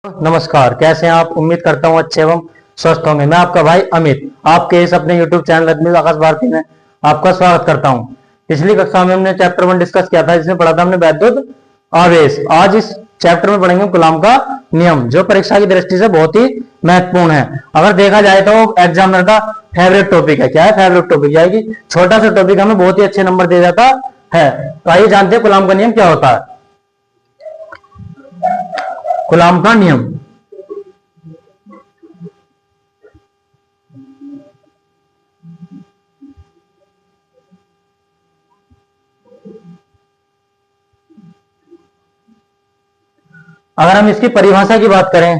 नमस्कार, कैसे हैं आप। उम्मीद करता हूं अच्छे एवं स्वस्थ होंगे। मैं आपका भाई अमित आपके इस अपने YouTube चैनल अदमी आकाश भारती में आपका स्वागत करता हूं। पिछली कक्षा में हमने चैप्टर 1 डिस्कस किया था, जिसमें पढ़ा था हमने वैद्युत आवेश। आज इस चैप्टर में पढ़ेंगे कूलॉम का नियम, जो परीक्षा की दृष्टि से बहुत ही महत्वपूर्ण है। अगर देखा जाए तो एग्जामिनर का फेवरेट टॉपिक है। क्या है फेवरेट टॉपिक? यानी कि छोटा सा टॉपिक हमें बहुत ही अच्छे नंबर दे जाता है। तो आइए जानते हैं कूलॉम का नियम क्या होता है। कूलॉम का नियम अगर हम इसकी परिभाषा की बात करें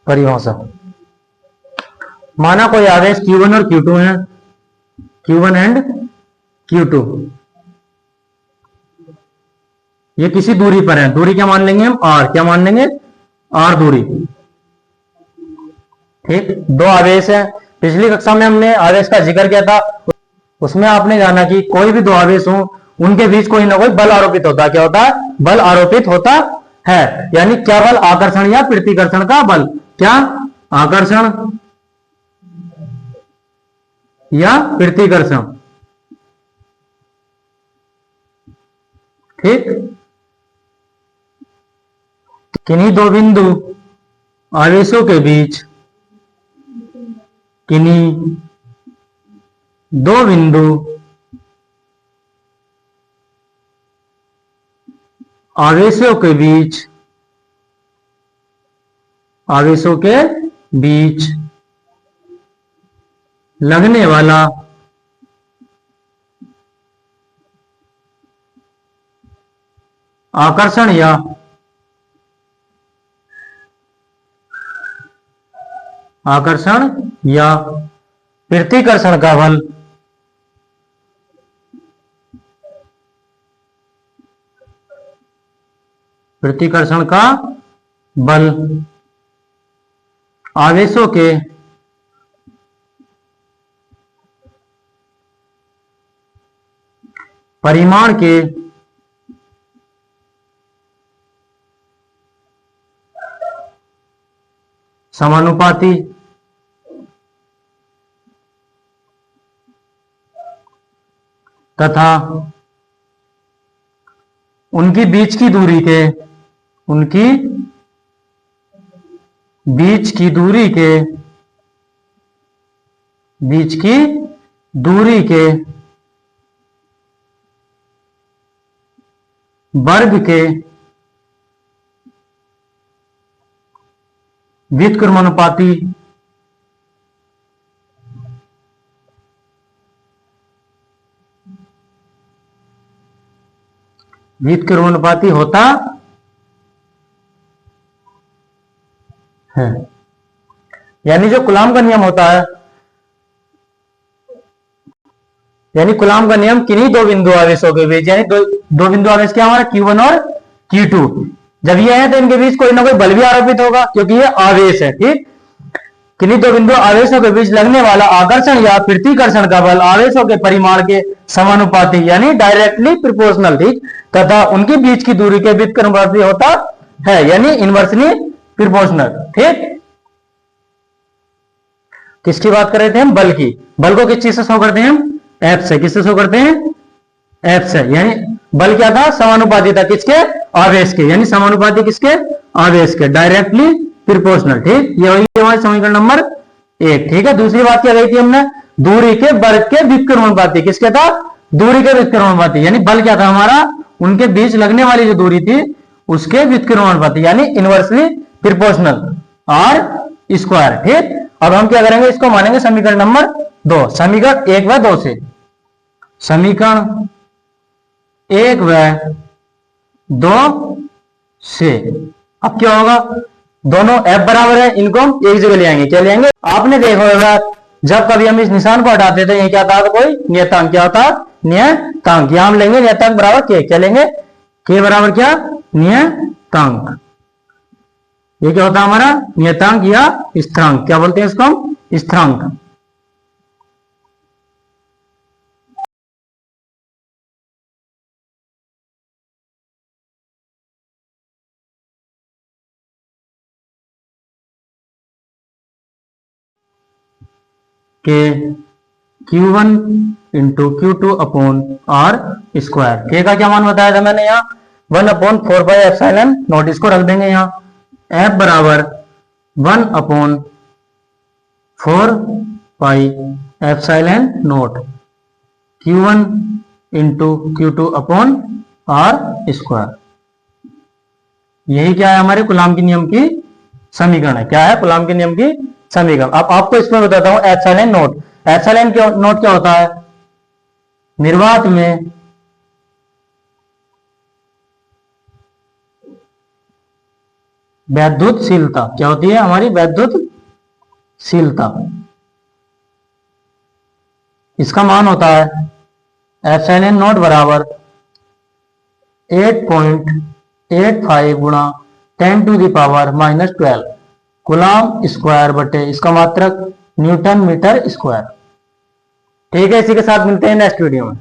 परिभाषा, माना कोई आवेश Q1 और Q2 है, Q1 एंड Q2, ये किसी दूरी पर है। दूरी क्या मान लेंगे हम? R। क्या मान लेंगे? R दूरी। ठीक, दो आवेश है। पिछली कक्षा में हमने आवेश का जिक्र किया था, उसमें आपने जाना कि कोई भी दो आवेश हो, उनके बीच कोई ना कोई बल आरोपित होता है। क्या होता है? बल आरोपित होता है। यानी क्या बल? आकर्षण या प्रतिकर्षण का बल। क्या? आकर्षण या प्रतिकर्षण। ठीक, किन्हीं दो बिंदु आवेशों के बीच, किन्हीं दो बिंदु आवेशों के बीच, आवेशों के बीच लगने वाला आकर्षण या प्रतिकर्षण का बल आवेशों के परिमाण के समानुपाती तथा उनकी बीच की दूरी के वर्ग के व्युत्क्रमानुपाती होता है। यानी जो कूलॉम का नियम होता है, यानी कूलॉम का नियम किन्हीं दो बिंदु आवेशों के बीच, यानी दो बिंदु आवेश क्या हमारा Q1 और Q2, जब ये है तो इनके बीच कोई ना कोई बल भी आरोपित होगा, क्योंकि ये आवेश है। ठीक, किन्हीं दो बिंदु आवेशों के बीच लगने वाला आकर्षण या प्रतिकर्षण का बल आवेशों के परिमाण के समानुपाती यानी डायरेक्टली प्रोपोर्शनल, ठीक, तथा उनके बीच की दूरी के व्युत्क्रमानुपाती होता है, यानी इनवर्सली प्रोपोर्शनल। ठीक, किसकी बात कर रहे थे हम? बल की। बल को किस चीज से शो करते हैं हम? F से। किससे शो करते हैं? F से। यानी बल क्या था? समानुपाती था। किसके? आवेश के। यानी समानुपाती किसके? आवेश के, डायरेक्टली प्रोपोर्शनल। ठीक, ये वही हमारे समीकरण नंबर 1। ठीक है, दूसरी बात क्या कही थी हमने? दूरी के वर्ग के व्युत्क्रमानुपाती। किसके था? दूरी के व्युत्क्रमानुपाती। यानी बल क्या था हमारा? उनके बीच लगने वाली जो दूरी थी उसके व्युत्क्रमानुपाती, यानी इनवर्सली प्रोपोर्शनल, R स्क्वायर। ठीक, अब हम क्या करेंगे? इसको मानेंगे समीकरण नंबर 2, समीकरण 1 व 2 से। समीकरण 1 व 2 से अब क्या होगा? दोनों F बराबर है, इनको हम एक जगह ले आएंगे। क्या ले आएंगे? आपने देखा होगा जब कभी हम इस निशान को हटाते थे, ये क्या था? कोई नियतांक। क्या होता? नियतांक। यहां हम लेंगे नियतांक बराबर के। क्या लेंगे? के बराबर क्या? नियतांक। ये क्या होता है हमारा? नियतांक या स्थिरांक। क्या बोलते हैं इसको हम? स्थिरांक। के Q1 into Q2 upon are square. के का क्या मान बताया था मैंने यहाँ 1/4 इसको रख देंगे यहाँ। F बराबर 1/4 Q1 into Q2 upon are square. यही क्या है हमारे कूलाम के नियम की समीकरण है। क्या है कूलाम के नियम की समीकरण। अब आपको इसमें बताता हूं एप्सिलॉन नोट। एप्सिलॉन नोट क्या होता है, निर्वात में वैद्युतशीलता। क्या होती है हमारी वैद्युतशीलता। इसका मान होता है एप्सिलॉन नोट बराबर 8.85 गुणा 10⁻⁻12 कूलाम स्क्वायर बटे इसका मात्रक न्यूटन मीटर स्क्वायर। ठीक है, इसी के साथ मिलते हैं नेक्स्ट वीडियो में।